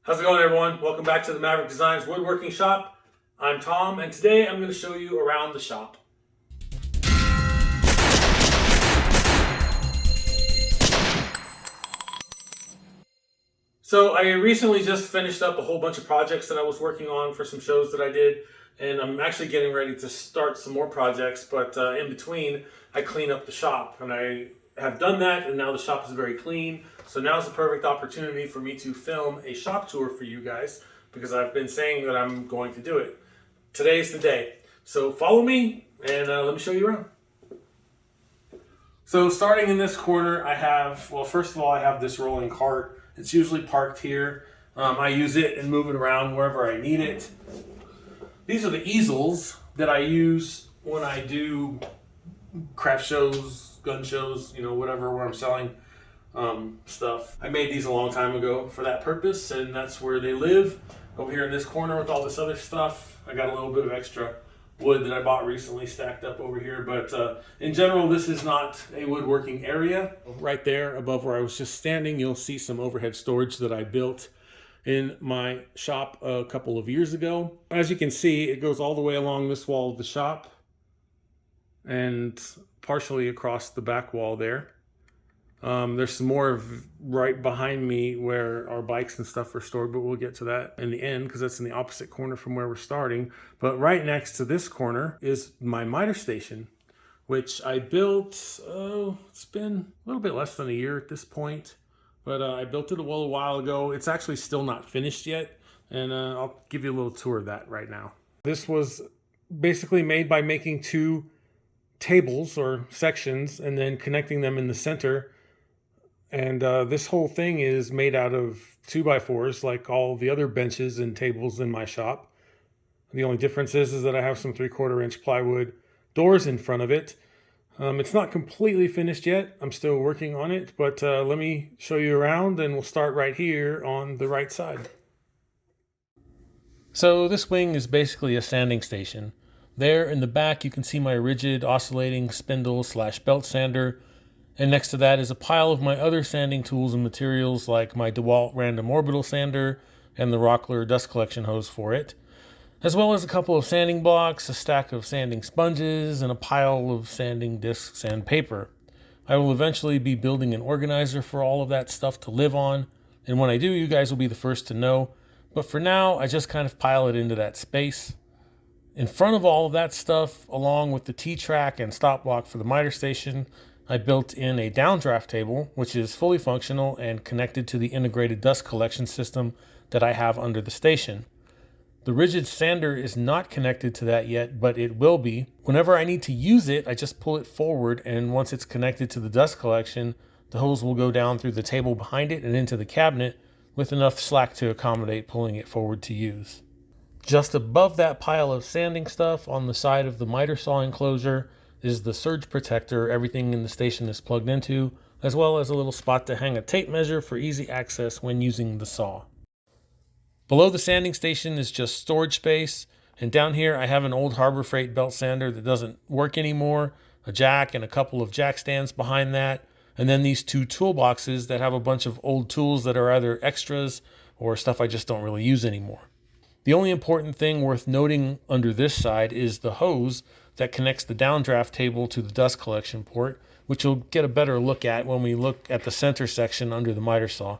How's it going, everyone? Welcome back to the Maverick Designs Woodworking Shop. I'm Tom, and today I'm going to show you around the shop. So I recently just finished up a whole bunch of projects that I was working on for some shows that I did, and I'm actually getting ready to start some more projects, but in between I clean up the shop, and I have done that, and now the shop is very clean. So now's the perfect opportunity for me to film a shop tour for you guys, because I've been saying that I'm going to do it. Today's the day. So follow me and let me show you around. So starting in this corner, I have, well, first of all, I have this rolling cart. It's usually parked here. I use it and move it around wherever I need it. These are the easels that I use when I do craft shows, gun shows, whatever, where I'm selling stuff. I made these a long time ago for that purpose, and that's where they live. Over here in this corner with all this other stuff, I got a little bit of extra wood that I bought recently stacked up over here, but in general, this is not a woodworking area. Right there above where I was just standing, you'll see some overhead storage that I built in my shop a couple of years ago. As you can see, it goes all the way along this wall of the shop and partially across the back wall there. There's some more right behind me where our bikes and stuff are stored, but we'll get to that in the end because that's in the opposite corner from where we're starting. But right next to this corner is my miter station, which I built, it's been a little bit less than a year at this point, but I built it a little while ago. It's actually still not finished yet, and I'll give you a little tour of that right now. This was basically made by making two tables or sections and then connecting them in the center. And this whole thing is made out of 2x4s like all the other benches and tables in my shop. The only difference is that I have some 3/4 inch plywood doors in front of it. It's not completely finished yet. I'm still working on it, but let me show you around, and we'll start right here on the right side. So this wing is basically a sanding station. There in the back you can see my rigid oscillating spindle / belt sander, and next to that is a pile of my other sanding tools and materials like my DeWalt random orbital sander and the Rockler dust collection hose for it, as well as a couple of sanding blocks, a stack of sanding sponges, and a pile of sanding discs and paper. I will eventually be building an organizer for all of that stuff to live on, and when I do, you guys will be the first to know, but for now I just kind of pile it into that space. In front of all of that stuff, along with the T-track and stop block for the miter station, I built in a downdraft table, which is fully functional and connected to the integrated dust collection system that I have under the station. The rigid sander is not connected to that yet, but it will be. Whenever I need to use it, I just pull it forward, and once it's connected to the dust collection, the hose will go down through the table behind it and into the cabinet with enough slack to accommodate pulling it forward to use. Just above that pile of sanding stuff on the side of the miter saw enclosure is the surge protector everything in the station is plugged into, as well as a little spot to hang a tape measure for easy access when using the saw. Below the sanding station is just storage space, and down here I have an old Harbor Freight belt sander that doesn't work anymore, a jack and a couple of jack stands behind that, and then these two toolboxes that have a bunch of old tools that are either extras or stuff I just don't really use anymore. The only important thing worth noting under this side is the hose that connects the downdraft table to the dust collection port, which you'll get a better look at when we look at the center section under the miter saw.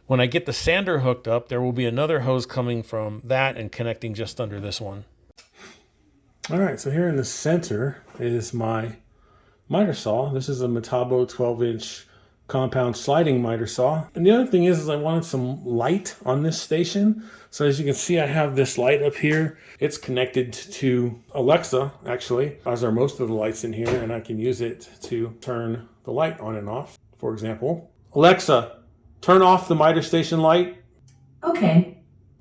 When I get the sander hooked up, there will be another hose coming from that and connecting just under this one. All right, so here in the center is my miter saw. This is a Metabo 12-inch compound sliding miter saw. And the other thing is I wanted some light on this station. So as you can see, I have this light up here. It's connected to Alexa, actually, as are most of the lights in here, and I can use it to turn the light on and off. For example, Alexa, turn off the miter station light. Okay.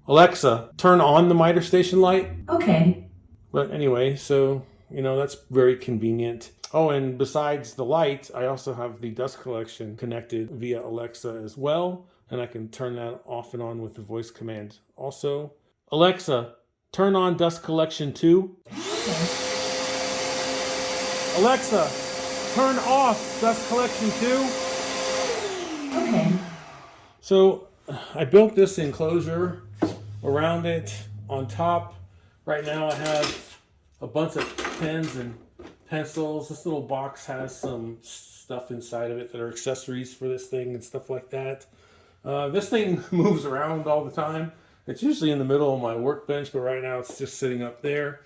Alexa, turn on the miter station light. Okay. But anyway, so, that's very convenient. Oh, and besides the light, I also have the dust collection connected via Alexa as well, and I can turn that off and on with the voice command. Also, Alexa, turn on dust collection 2. Okay. Alexa, turn off dust collection 2. Okay. So I built this enclosure around it. On top, right now I have a bunch of pens and pencils. This little box has some stuff inside of it that are accessories for this thing and stuff like that. This thing moves around all the time. It's usually in the middle of my workbench, but right now it's just sitting up there.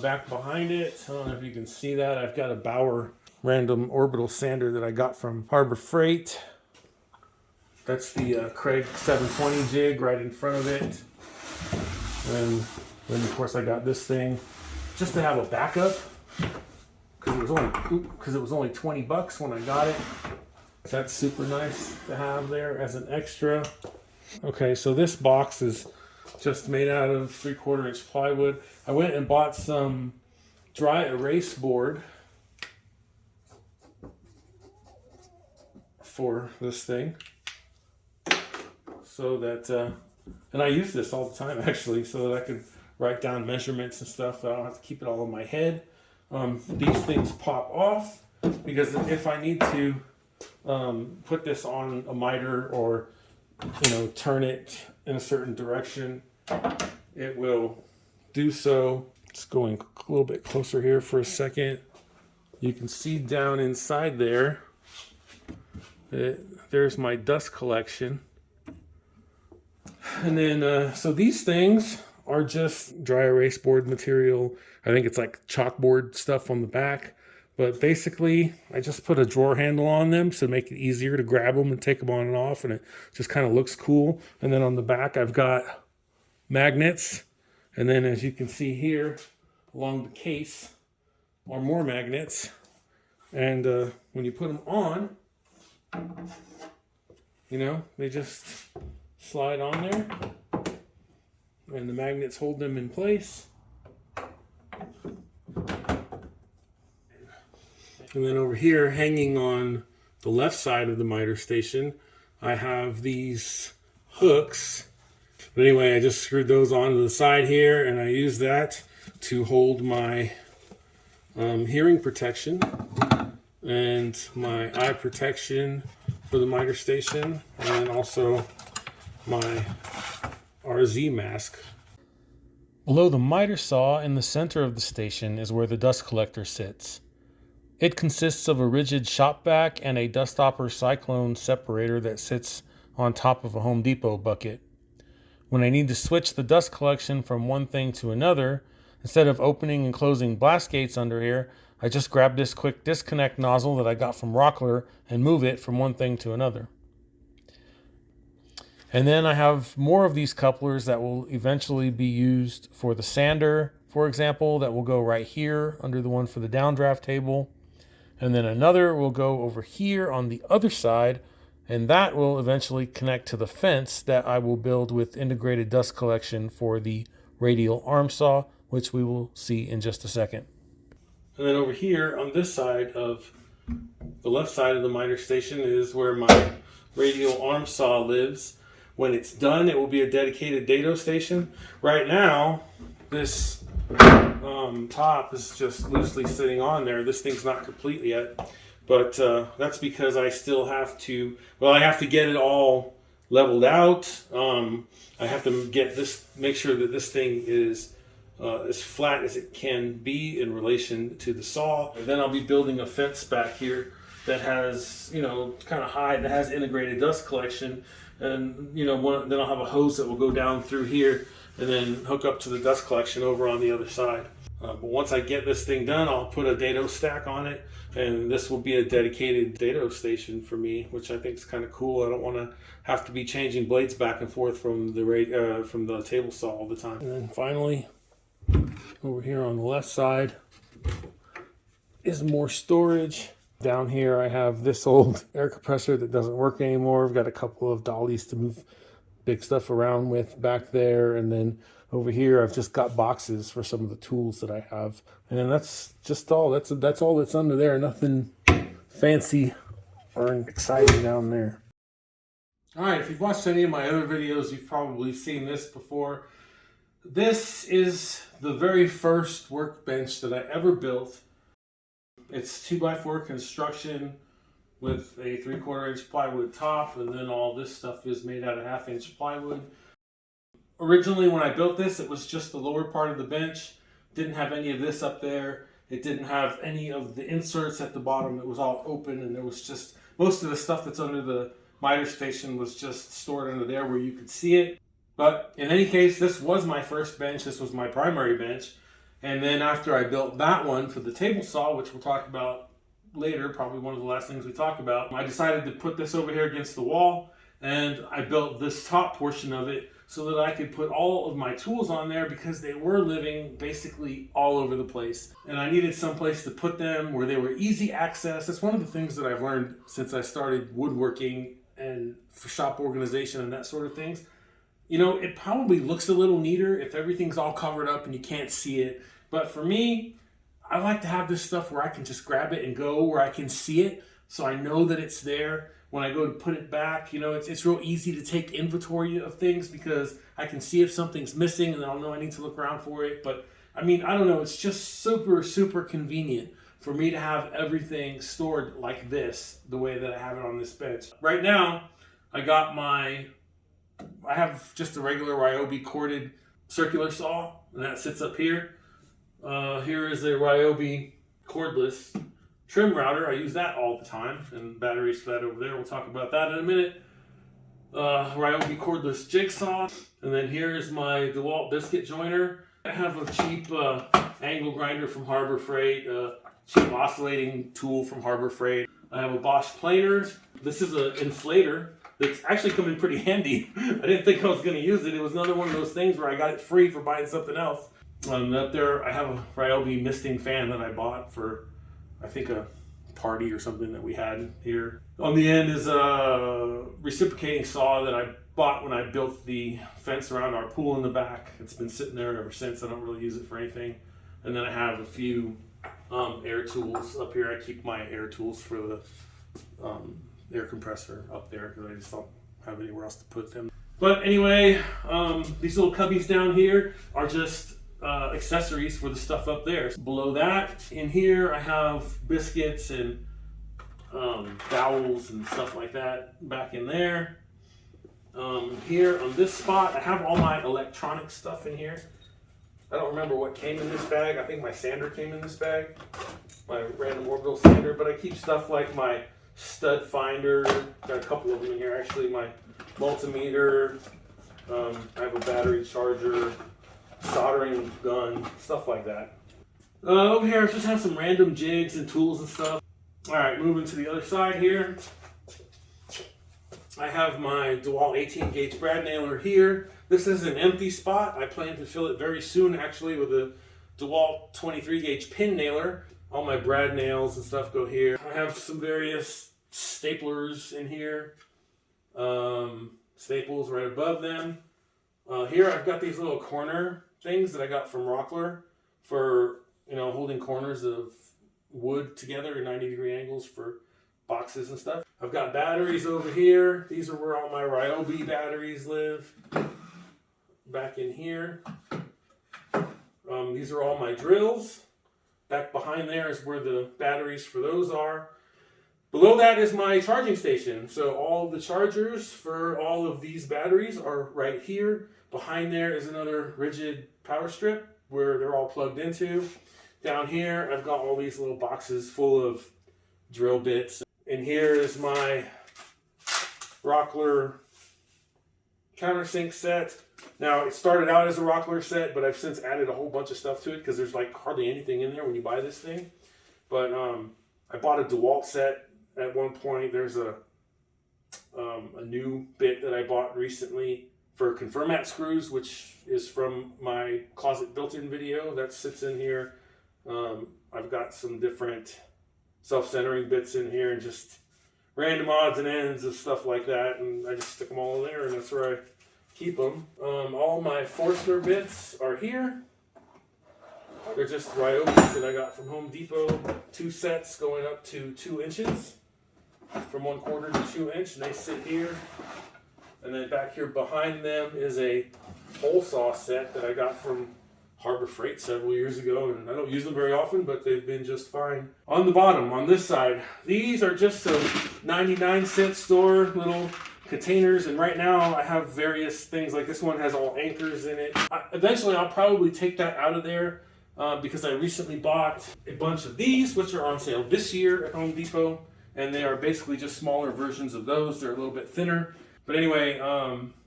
Back behind it, I don't know if you can see that, I've got a Bauer random orbital sander that I got from Harbor Freight. That's the Craig 720 jig right in front of it. And then of course I got this thing just to have a backup because it was only 20 bucks when I got it. That's super nice to have there as an extra. Okay, so this box is just made out of 3/4 inch plywood. I went and bought some dry erase board for this thing, so that and I use this all the time actually, so that I could write down measurements and stuff. I don't have to keep it all in my head. These things pop off because if I need to put this on a miter or turn it in a certain direction, it will do so. Just going a little bit closer here for a second. You can see down inside there, there's my dust collection. And then, so these things are just dry erase board material. I think it's like chalkboard stuff on the back. But basically, I just put a drawer handle on them to make it easier to grab them and take them on and off. And it just kind of looks cool. And then on the back, I've got magnets. And then as you can see here, along the case, are more magnets. And when you put them on, they just slide on there. And the magnets hold them in place. And then over here, hanging on the left side of the miter station, I have these hooks. But anyway, I just screwed those onto the side here, and I use that to hold my hearing protection and my eye protection for the miter station, and then also my RZ mask. Below the miter saw in the center of the station is where the dust collector sits. It consists of a rigid shop vac and a dust hopper cyclone separator that sits on top of a Home Depot bucket. When I need to switch the dust collection from one thing to another, instead of opening and closing blast gates under here, I just grab this quick disconnect nozzle that I got from Rockler and move it from one thing to another. And then I have more of these couplers that will eventually be used for the sander, for example, that will go right here under the one for the downdraft table. And then another will go over here on the other side, and that will eventually connect to the fence that I will build with integrated dust collection for the radial arm saw, which we will see in just a second. And then over here on this side of the left side of the miter station is where my radial arm saw lives. When it's done, it will be a dedicated dado station. Right now, this top is just loosely sitting on there. This thing's not complete yet, but that's because I still have to, I have to get it all leveled out. I have to make sure that this thing is as flat as it can be in relation to the saw. And then I'll be building a fence back here that has, kind of high, that has integrated dust collection. And, then I'll have a hose that will go down through here and then hook up to the dust collection over on the other side. But once I get this thing done, I'll put a dado stack on it, and this will be a dedicated dado station for me, which I think is kind of cool. I don't want to have to be changing blades back and forth from the table saw all the time. And then finally, over here on the left side is more storage. Down here I have this old air compressor that doesn't work anymore. I've got a couple of dollies to move big stuff around with back there, and then over here I've just got boxes for some of the tools that I have. And then that's just all. That's all that's under there. Nothing fancy or exciting down there. Alright, if you've watched any of my other videos, you've probably seen this before. This is the very first workbench that I ever built. It's 2x4 construction with a 3/4 inch plywood top, and then all this stuff is made out of 1/2 inch plywood. Originally, when I built this, it was just the lower part of the bench. Didn't have any of this up there. It didn't have any of the inserts at the bottom. It was all open, and there was just most of the stuff that's under the miter station was just stored under there where you could see it. But in any case, this was my first bench. This was my primary bench. And then after I built that one for the table saw, which we'll talk about later, probably one of the last things we talk about, I decided to put this over here against the wall, and I built this top portion of it so that I could put all of my tools on there, because they were living basically all over the place. And I needed some place to put them where they were easy access. That's one of the things that I've learned since I started woodworking and for shop organization and that sort of things. You know, it probably looks a little neater if everything's all covered up and you can't see it. But for me, I like to have this stuff where I can just grab it and go, where I can see it, so I know that it's there. When I go to put it back, you know, it's real easy to take inventory of things, because I can see if something's missing and then I'll know I need to look around for it. But I mean, I don't know, it's just super convenient for me to have everything stored like this, the way that I have it on this bench. Right now, I have just a regular Ryobi corded circular saw, and that sits up here. Here is a Ryobi cordless trim router. I use that all the time, and batteries for that over there. We'll talk about that in a minute. Ryobi cordless jigsaw, and then here is my DeWalt biscuit joiner. I have a cheap angle grinder from Harbor Freight, cheap oscillating tool from Harbor Freight. I have a Bosch planer. This is an inflator that's actually come in pretty handy. I didn't think I was going to use it. It was another one of those things where I got it free for buying something else. Up there, I have a Ryobi misting fan that I bought for, I think, a party or something that we had here. On the end is a reciprocating saw that I bought when I built the fence around our pool in the back. It's been sitting there ever since. I don't really use it for anything. And then I have a few air tools up here. I keep my air tools for the air compressor up there because I just don't have anywhere else to put them. But anyway, these little cubbies down here are just accessories for the stuff up there. Below that, in here, I have biscuits and dowels and stuff like that back in there. Here on this spot, I have all my electronic stuff in here. I don't remember what came in this bag. I think my sander came in this bag, my random orbital sander, but I keep stuff like my stud finder. Got a couple of them in here actually. My multimeter. I have a battery charger, soldering gun, stuff like that. Over here, I just have some random jigs and tools and stuff. All right, moving to the other side here. I have my DeWalt 18 gauge brad nailer here. This is an empty spot. I plan to fill it very soon, actually, with a DeWalt 23 gauge pin nailer. All my brad nails and stuff go here. I have some various staplers in here. Staples right above them. Here I've got these little corner things that I got from Rockler for, you know, holding corners of wood together at 90-degree angles for boxes and stuff. I've got batteries over here. These are where all my Ryobi batteries live. Back in here. These are all my drills. Back behind there is where the batteries for those are. Below that is my charging station. So all the chargers for all of these batteries are right here. Behind there is another rigid power strip where they're all plugged into. Down here, I've got all these little boxes full of drill bits. And here is my Rockler countersink set. Now, it started out as a Rockler set, but I've since added a whole bunch of stuff to it because there's like hardly anything in there when you buy this thing. But I bought a DeWalt set at one point. There's a new bit that I bought recently for Confirmat screws, which is from my closet built-in video that sits in here. I've got some different self-centering bits in here and just random odds and ends of stuff like that, and I just stick them all in there, and that's where I keep them. All my Forstner bits are here. They're just Ryobis that I got from Home Depot. 2 sets going up to 2 inches, from 1/4 to 2 inch, and they sit here. And then back here behind them is a hole saw set that I got from Harbor Freight several years ago, and I don't use them very often, but they've been just fine. On the bottom, on this side, these are just some 99-cent store little containers, and right now I have various things. Like this one has all anchors in it. Eventually I'll probably take that out of there because I recently bought a bunch of these, which are on sale this year at Home Depot, and they are basically just smaller versions of those. They're a little bit thinner. But anyway,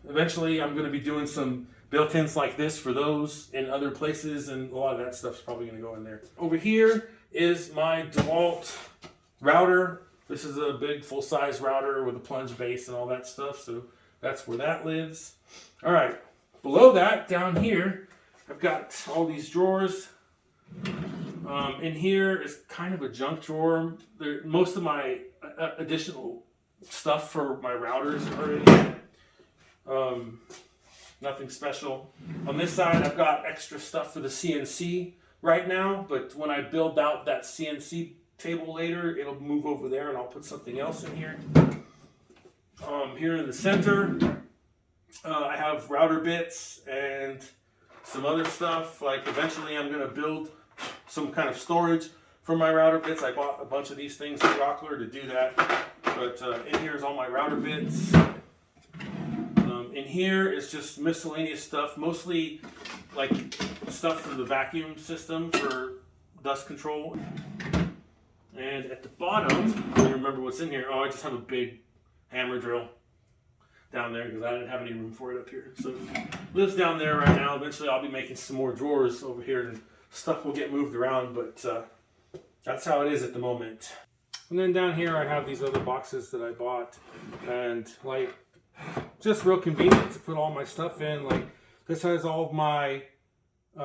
eventually I'm going to be doing some built-ins like this for those in other places, and a lot of that stuff's probably going to go in there. Over here is my DeWalt router. This is a big full-size router with a plunge base and all that stuff, so that's where that lives. All right, below that, down here, I've got all these drawers. In here is kind of a junk drawer. Most of my additional stuff for my routers are in here. Nothing special. On this side, I've got extra stuff for the CNC right now, but when I build out that CNC table later, it'll move over there and I'll put something else in here. Here in the center, I have router bits and some other stuff. Like eventually I'm going to build some kind of storage for my router bits. I bought a bunch of these things at Rockler to do that. But in here is all my router bits. In here is just miscellaneous stuff, mostly like stuff for the vacuum system for dust control. And at the bottom, I don't remember what's in here. Oh, I just have a big hammer drill down there because I didn't have any room for it up here. So it lives down there right now. Eventually I'll be making some more drawers over here and stuff will get moved around, but that's how it is at the moment. And then down here I have these other boxes that I bought, and like just real convenient to put all my stuff in. Like this has all of my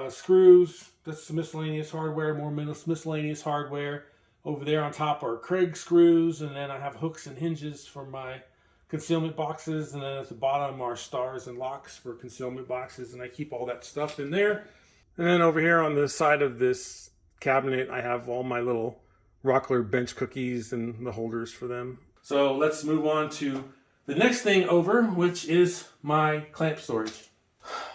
screws. This is miscellaneous hardware, more miscellaneous hardware. Over there on top are Kreg screws, and then I have hooks and hinges for my concealment boxes, and then at the bottom are stars and locks for concealment boxes, and I keep all that stuff in there. And then over here on the side of this cabinet, I have all my little Rockler bench cookies and the holders for them. So let's move on to the next thing over, which is my clamp storage.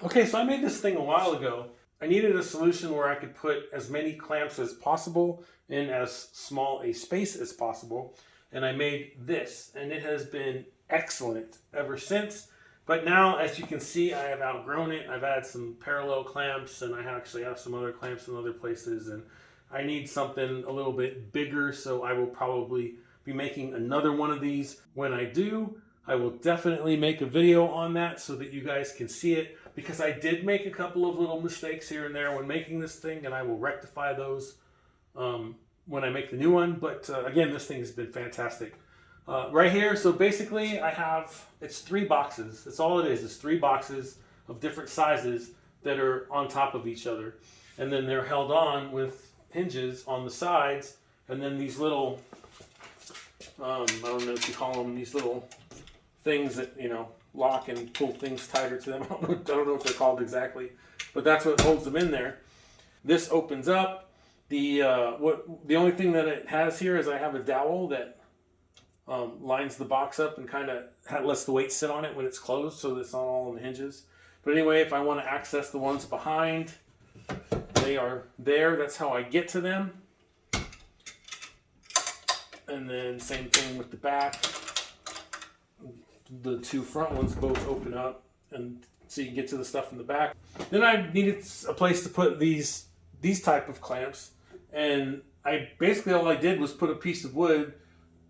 Okay, so I made this thing a while ago. I needed a solution where I could put as many clamps as possible in as small a space as possible. And I made this, and it has been excellent ever since. But now, as you can see, I have outgrown it. I've added some parallel clamps, and I actually have some other clamps in other places. And I need something a little bit bigger, so I will probably be making another one of these. When I do, I will definitely make a video on that so that you guys can see it, because I did make a couple of little mistakes here and there when making this thing, and I will rectify those when I make the new one. But again, this thing has been fantastic. Right here, so basically I have, it's 3 boxes. That's all it is. It's 3 boxes of different sizes that are on top of each other. And then they're held on with hinges on the sides. And then these little, I don't know what you call them, these little things that, you know, lock and pull things tighter to them. I don't know what they're called exactly, but that's what holds them in there. This opens up. The only thing that it has here is I have a dowel that lines the box up and kind of lets the weight sit on it when it's closed, so that it's not all on the hinges. But anyway, if I want to access the ones behind, they are there. That's how I get to them. And then same thing with the back. The 2 front ones both open up, and so you can get to the stuff in the back. Then I needed a place to put these type of clamps, and basically all I did was put a piece of wood.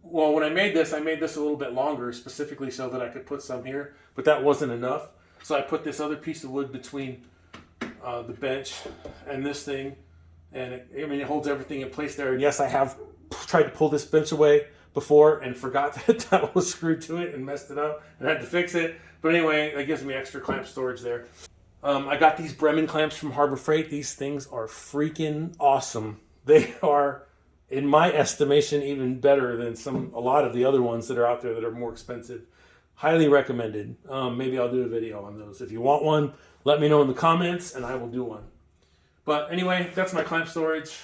Well, when I made this a little bit longer, specifically so that I could put some here, but that wasn't enough. So I put this other piece of wood between the bench and this thing, and it holds everything in place there. And yes, I have tried to pull this bench away before and forgot that that was screwed to it and messed it up and had to fix it. But anyway, that gives me extra clamp storage there. I got these Bremen clamps from Harbor Freight. These things are freaking awesome. They are, in my estimation, even better than a lot of the other ones that are out there that are more expensive. Highly recommended. Maybe I'll do a video on those. If you want one, let me know in the comments and I will do one. But anyway, that's my clamp storage.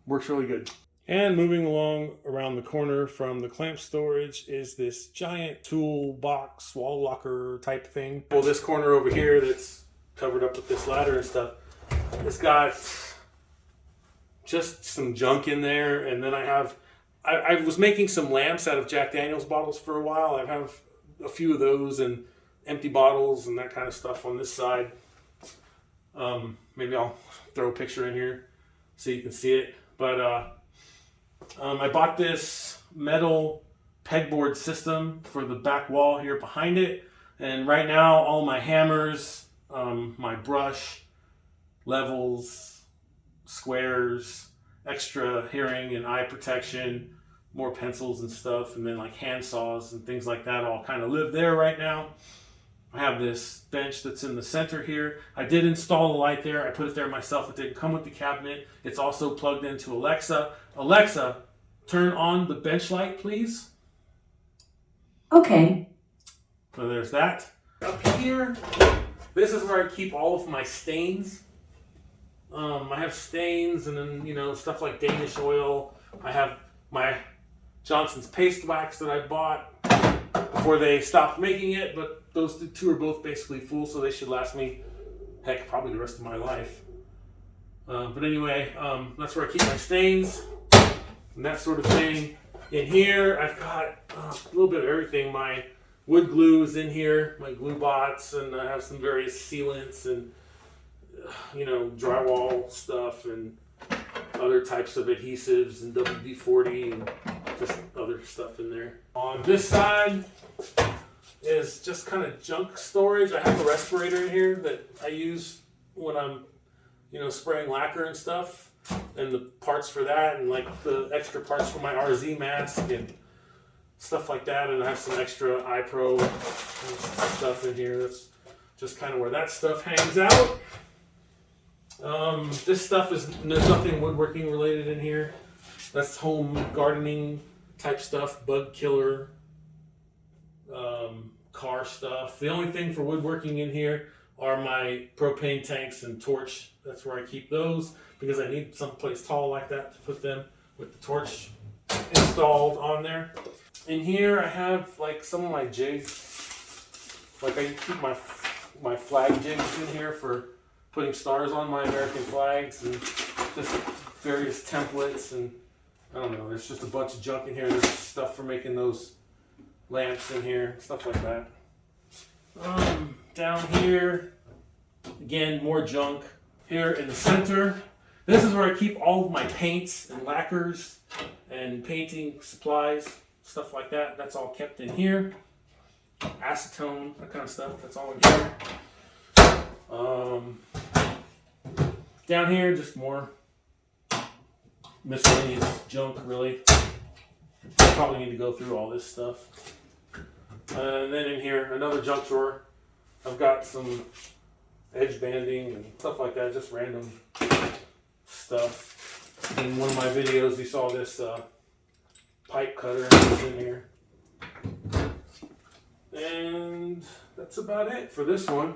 Works really good. And moving along around the corner from the clamp storage is this giant toolbox wall locker type thing. Well, this corner over here that's covered up with this ladder and stuff, it's got just some junk in there, and then I was making some lamps out of Jack Daniel's bottles for a while. I have a few of those and empty bottles and that kind of stuff on this side. Maybe I'll throw a picture in here so you can see it. But I bought this metal pegboard system for the back wall here behind it. And right now, all my hammers, my brush, levels, squares, extra hearing and eye protection, more pencils and stuff, and then like hand saws and things like that all kind of live there right now. I have this bench that's in the center here. I did install the light there. I put it there myself. It didn't come with the cabinet. It's also plugged into Alexa. Alexa, turn on the bench light, please. Okay. So there's that. Up here, this is where I keep all of my stains. I have stains and then, you know, stuff like Danish oil. I have my Johnson's paste wax that I bought before they stopped making it, but those two are both basically full, so they should last me, heck, probably the rest of my life. But anyway, that's where I keep my stains and that sort of thing. In here, I've got a little bit of everything. My wood glue is in here, my glue bots, and I have some various sealants and, you know, drywall stuff and other types of adhesives and WD-40 and just other stuff in there. On this side is just kind of junk storage. I have a respirator in here that I use when I'm, you know, spraying lacquer and stuff, and the parts for that, and like the extra parts for my RZ mask and stuff like that. And I have some extra iPro stuff in here. That's just kind of where that stuff hangs out. This stuff there's nothing woodworking related in here. That's home gardening type stuff, bug killer, car stuff. The only thing for woodworking in here are my propane tanks and torch. That's where I keep those because I need someplace tall like that to put them with the torch installed on there. In here I have like some of my jigs. Like I keep my flag jigs in here for putting stars on my American flags and just various templates, and I don't know, there's just a bunch of junk in here. There's stuff for making those lamps in here, stuff like that. Down here, again, more junk. Here in the center, this is where I keep all of my paints and lacquers and painting supplies, stuff like that. That's all kept in here. Acetone, that kind of stuff, that's all in here. Down here, just more miscellaneous junk, really. Probably need to go through all this stuff. And then in here, another junk drawer. I've got some edge banding and stuff like that, just random stuff. In one of my videos, you saw this pipe cutter that's in here. And that's about it for this one.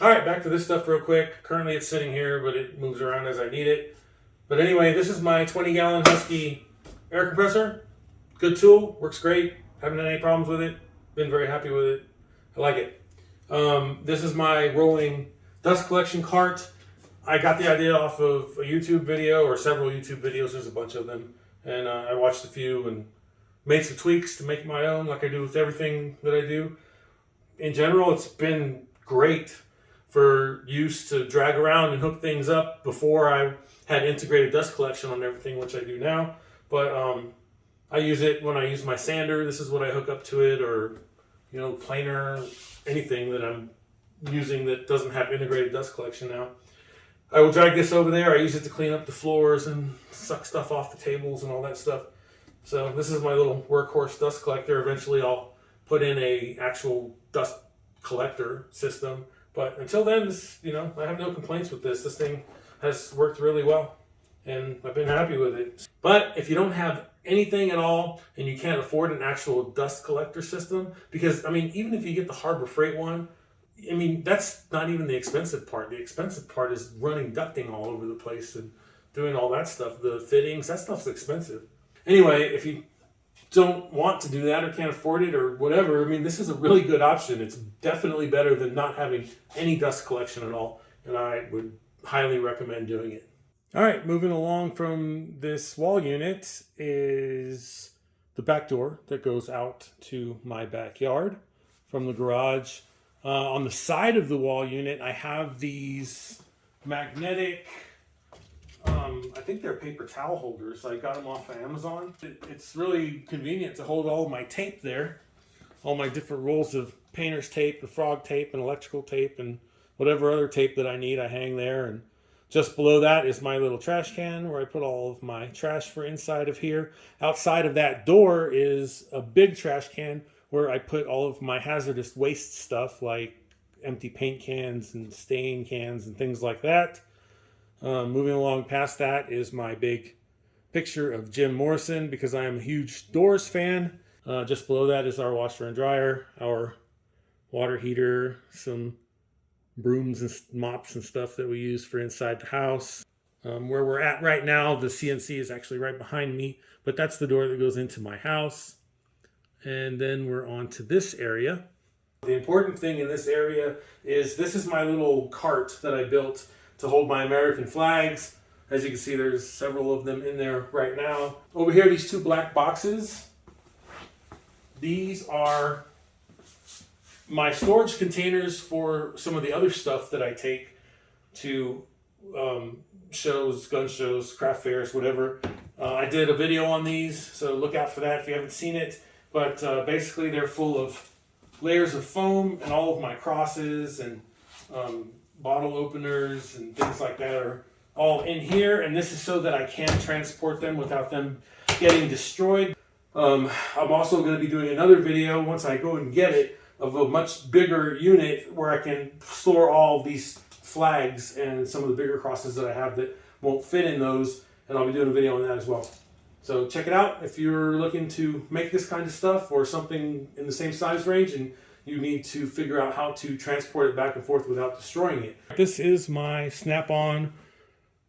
All right, back to this stuff real quick. Currently it's sitting here, but it moves around as I need it. But anyway, this is my 20-gallon Husky air compressor. Good tool, works great. Haven't had any problems with it. Been very happy with it. I like it. This is my rolling dust collection cart. I got the idea off of a YouTube video or several YouTube videos. There's a bunch of them. And I watched a few and made some tweaks to make my own, like I do with everything that I do. In general, it's been great for use to drag around and hook things up. Before I had integrated dust collection on everything, which I do now. But I use it when I use my sander. This is what I hook up to it, or, you know, planer, anything that I'm using that doesn't have integrated dust collection now. I will drag this over there. I use it to clean up the floors and suck stuff off the tables and all that stuff. So this is my little workhorse dust collector. Eventually I'll put in a actual dust collector system. But until then, this, you know, I have no complaints with this. This thing has worked really well, and I've been happy with it. But if you don't have anything at all, and you can't afford an actual dust collector system, because, I mean, even if you get the Harbor Freight one, I mean, that's not even the expensive part. The expensive part is running ducting all over the place and doing all that stuff. The fittings, that stuff's expensive. Anyway, if you don't want to do that or can't afford it or whatever, I mean, this is a really good option. It's definitely better than not having any dust collection at all, and I would highly recommend doing it. All right, moving along from this wall unit is the back door that goes out to my backyard from the garage. On the side of the wall unit, I have these magnetic, I think they're paper towel holders. I got them off of Amazon. It's really convenient to hold all of my tape there, all my different rolls of painter's tape, the frog tape, and electrical tape, and whatever other tape that I need, I hang there. And just below that is my little trash can where I put all of my trash for inside of here. Outside of that door is a big trash can where I put all of my hazardous waste stuff like empty paint cans and stain cans and things like that. Moving along past that is my big picture of Jim Morrison because I am a huge Doors fan. Just below that is our washer and dryer, our water heater, some brooms and mops and stuff that we use for inside the house. Where we're at right now, the CNC is actually right behind me, but that's the door that goes into my house. And then we're on to this area. The important thing in this area is this is my little cart that I built to hold my American flags. As you can see, there's several of them in there right now. Over here, these two black boxes. These are my storage containers for some of the other stuff that I take to shows, gun shows, craft fairs, whatever. I did a video on these, so look out for that if you haven't seen it. But basically they're full of layers of foam, and all of my crosses and bottle openers and things like that are all in here. And this is so that I can transport them without them getting destroyed. I'm also going to be doing another video once I go and get it of a much bigger unit where I can store all these flags and some of the bigger crosses that I have that won't fit in those, and I'll be doing a video on that as well. So check it out if you're looking to make this kind of stuff or something in the same size range and you need to figure out how to transport it back and forth without destroying it. This is my Snap-on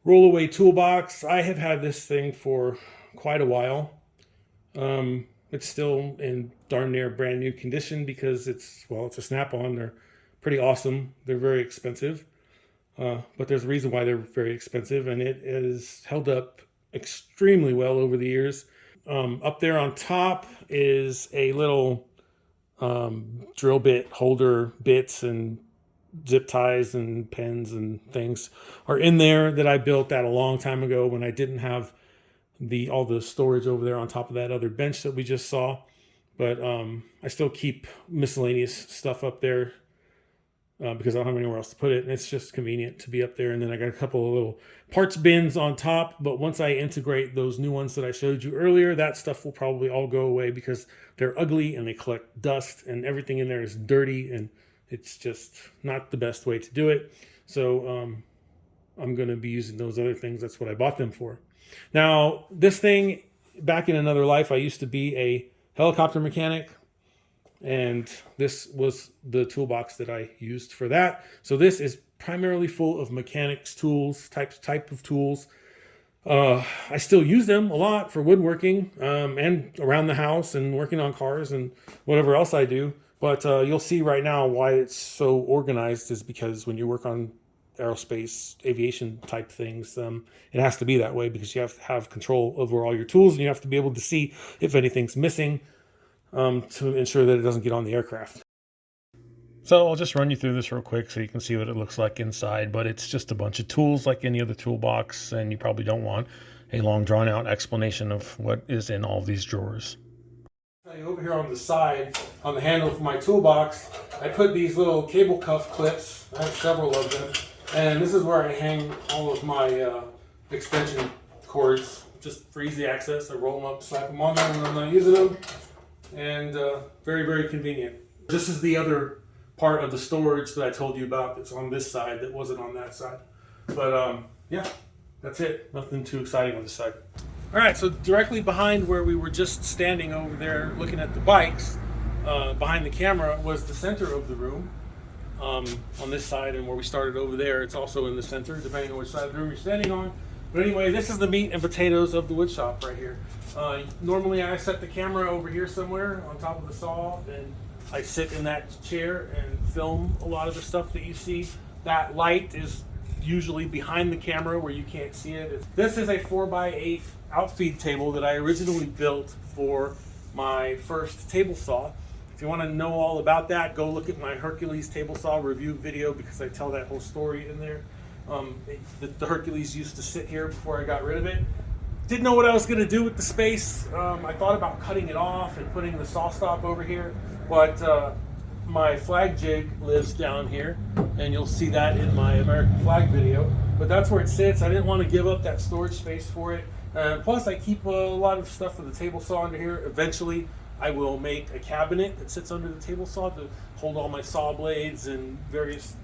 roll-away toolbox. I have had this thing for quite a while. It's still in darn near brand new condition because it's a Snap-on. They're pretty awesome. They're very expensive, but there's a reason why they're very expensive, and it is held up extremely well over the years. Up there on top is a little drill bit holder. Bits and zip ties and pens and things are in there that I built that a long time ago when I didn't have all the storage over there on top of that other bench that we just saw. But I still keep miscellaneous stuff up there because I don't have anywhere else to put it, and it's just convenient to be up there. And then I got a couple of little parts bins on top, but once I integrate those new ones that I showed you earlier, that stuff will probably all go away because they're ugly and they collect dust and everything in there is dirty, and it's just not the best way to do it. So I'm going to be using those other things. That's what I bought them for. Now, this thing, back in another life, I used to be a helicopter mechanic, and this was the toolbox that I used for that. So this is primarily full of mechanics tools, type of tools. I still use them a lot for woodworking and around the house and working on cars and whatever else I do. But you'll see right now why it's so organized is because when you work on aerospace, aviation type things, it has to be that way because you have to have control over all your tools, and you have to be able to see if anything's missing to ensure that it doesn't get on the aircraft. So I'll just run you through this real quick so you can see what it looks like inside, but it's just a bunch of tools like any other toolbox, and you probably don't want a long drawn out explanation of what is in all of these drawers. Over here on the side, on the handle for my toolbox, I put these little cable cuff clips. I have several of them. And this is where I hang all of my extension cords, just for easy access. I roll them up, slap them on there when I'm not using them, and very, very convenient. This is the other part of the storage that I told you about that's on this side that wasn't on that side. But yeah, that's it. Nothing too exciting on this side. All right, so directly behind where we were just standing over there looking at the bikes, behind the camera was the center of the room. On this side, and where we started over there, it's also in the center, depending on which side of the room you're standing on. But anyway, this is the meat and potatoes of the wood shop right here. Normally I set the camera over here somewhere on top of the saw, and I sit in that chair and film a lot of the stuff that you see. That light is usually behind the camera where you can't see it. This is a 4x8 outfeed table that I originally built for my first table saw. If you want to know all about that, go look at my Hercules table saw review video, because I tell that whole story in there. The Hercules used to sit here before I got rid of it. Didn't know what I was going to do with the space. I thought about cutting it off and putting the saw stop over here, but my flag jig lives down here, and you'll see that in my American flag video. But that's where it sits. I didn't want to give up that storage space for it. Plus, I keep a lot of stuff for the table saw under here. Eventually, I will make a cabinet that sits under the table saw to hold all my saw blades and various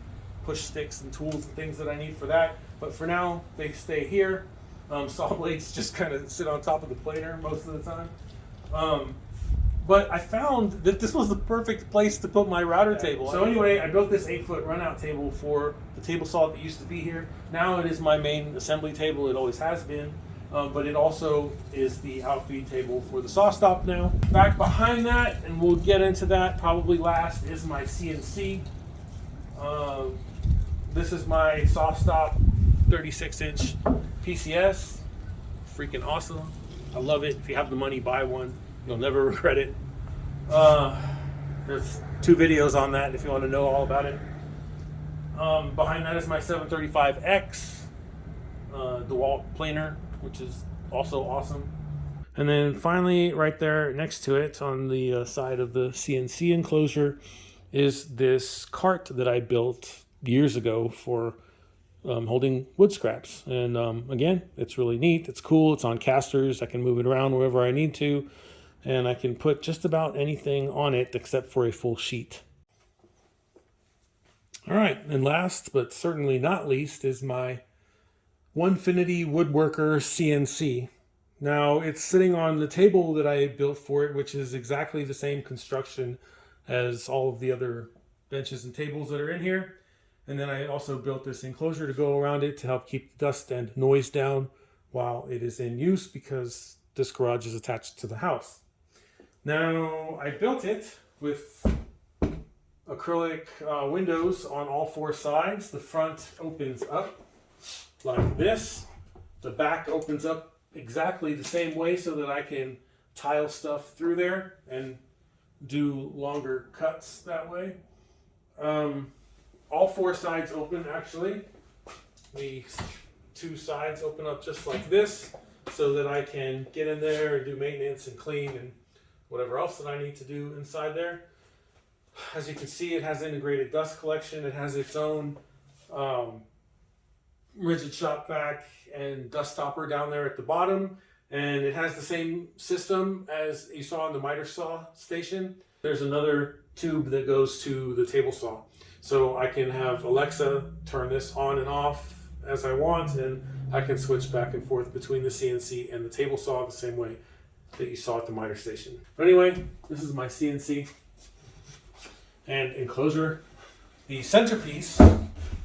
push sticks and tools and things that I need for that. But for now, they stay here. Saw blades just kind of sit on top of the planer most of the time. But I found that this was the perfect place to put my router table. So anyway, I built this 8-foot run-out table for the table saw that used to be here. Now it is my main assembly table. It always has been. But it also is the outfeed table for the saw stop now. Back behind that, and we'll get into that probably last, is my CNC. This is my saw stop 36-inch PCS. Freaking awesome. I love it. If you have the money, buy one. You'll never regret it. There's 2 videos on that if you want to know all about it. Behind that is my 735X DeWalt planer, which is also awesome. And then finally, right there next to it on the side of the CNC enclosure is this cart that I built years ago for holding wood scraps. And again, it's really neat. It's cool. It's on casters. I can move it around wherever I need to. And I can put just about anything on it except for a full sheet. All right, and last but certainly not least is my Onefinity Woodworker CNC. Now, it's sitting on the table that I built for it, which is exactly the same construction as all of the other benches and tables that are in here. And then I also built this enclosure to go around it to help keep dust and noise down while it is in use, because this garage is attached to the house. Now, I built it with acrylic windows on all 4 sides. The front opens up like this. The back opens up exactly the same way so that I can tile stuff through there and do longer cuts that way. All 4 sides open, actually. The 2 sides open up just like this so that I can get in there and do maintenance and clean and whatever else that I need to do inside there. As you can see, it has integrated dust collection. It has its own rigid shop vac and dust stopper down there at the bottom. And it has the same system as you saw on the miter saw station. There's another tube that goes to the table saw. So I can have Alexa turn this on and off as I want, and I can switch back and forth between the CNC and the table saw the same way that you saw at the miter station. But anyway, this is my CNC and enclosure. The centerpiece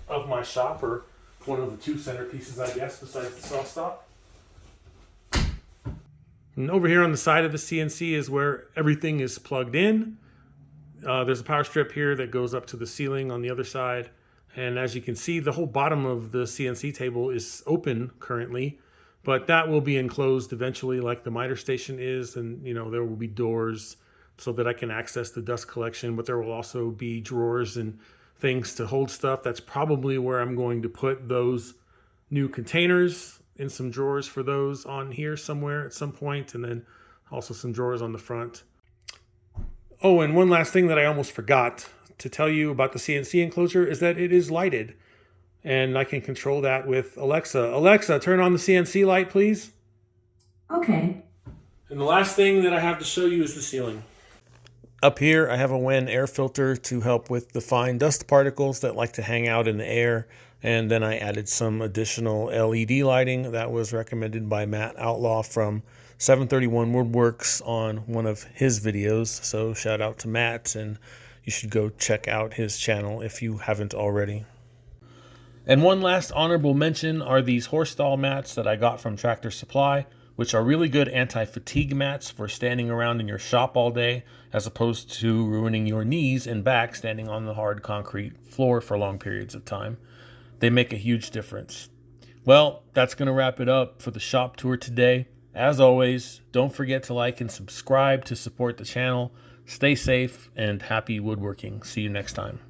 of my shop, or one of the 2 centerpieces, I guess, besides the saw stop. And over here on the side of the CNC is where everything is plugged in. There's a power strip here that goes up to the ceiling on the other side. And as you can see, the whole bottom of the CNC table is open currently, but that will be enclosed eventually like the miter station is. And, you know, there will be doors so that I can access the dust collection, but there will also be drawers and things to hold stuff. That's probably where I'm going to put those new containers, in some drawers for those on here somewhere at some point, and then also some drawers on the front. Oh, and one last thing that I almost forgot to tell you about the CNC enclosure is that it is lighted, and I can control that with Alexa. Alexa, turn on the CNC light, please. Okay. And the last thing that I have to show you is the ceiling. Up here, I have a WEN air filter to help with the fine dust particles that like to hang out in the air. And then I added some additional LED lighting that was recommended by Matt Outlaw from 731 Woodworks on one of his videos. So shout out to Matt, and you should go check out his channel if you haven't already. And one last honorable mention are these horse stall mats that I got from Tractor Supply, which are really good anti-fatigue mats for standing around in your shop all day, as opposed to ruining your knees and back standing on the hard concrete floor for long periods of time. They make a huge difference. Well, that's going to wrap it up for the shop tour today. As always, don't forget to like and subscribe to support the channel. Stay safe and happy woodworking. See you next time.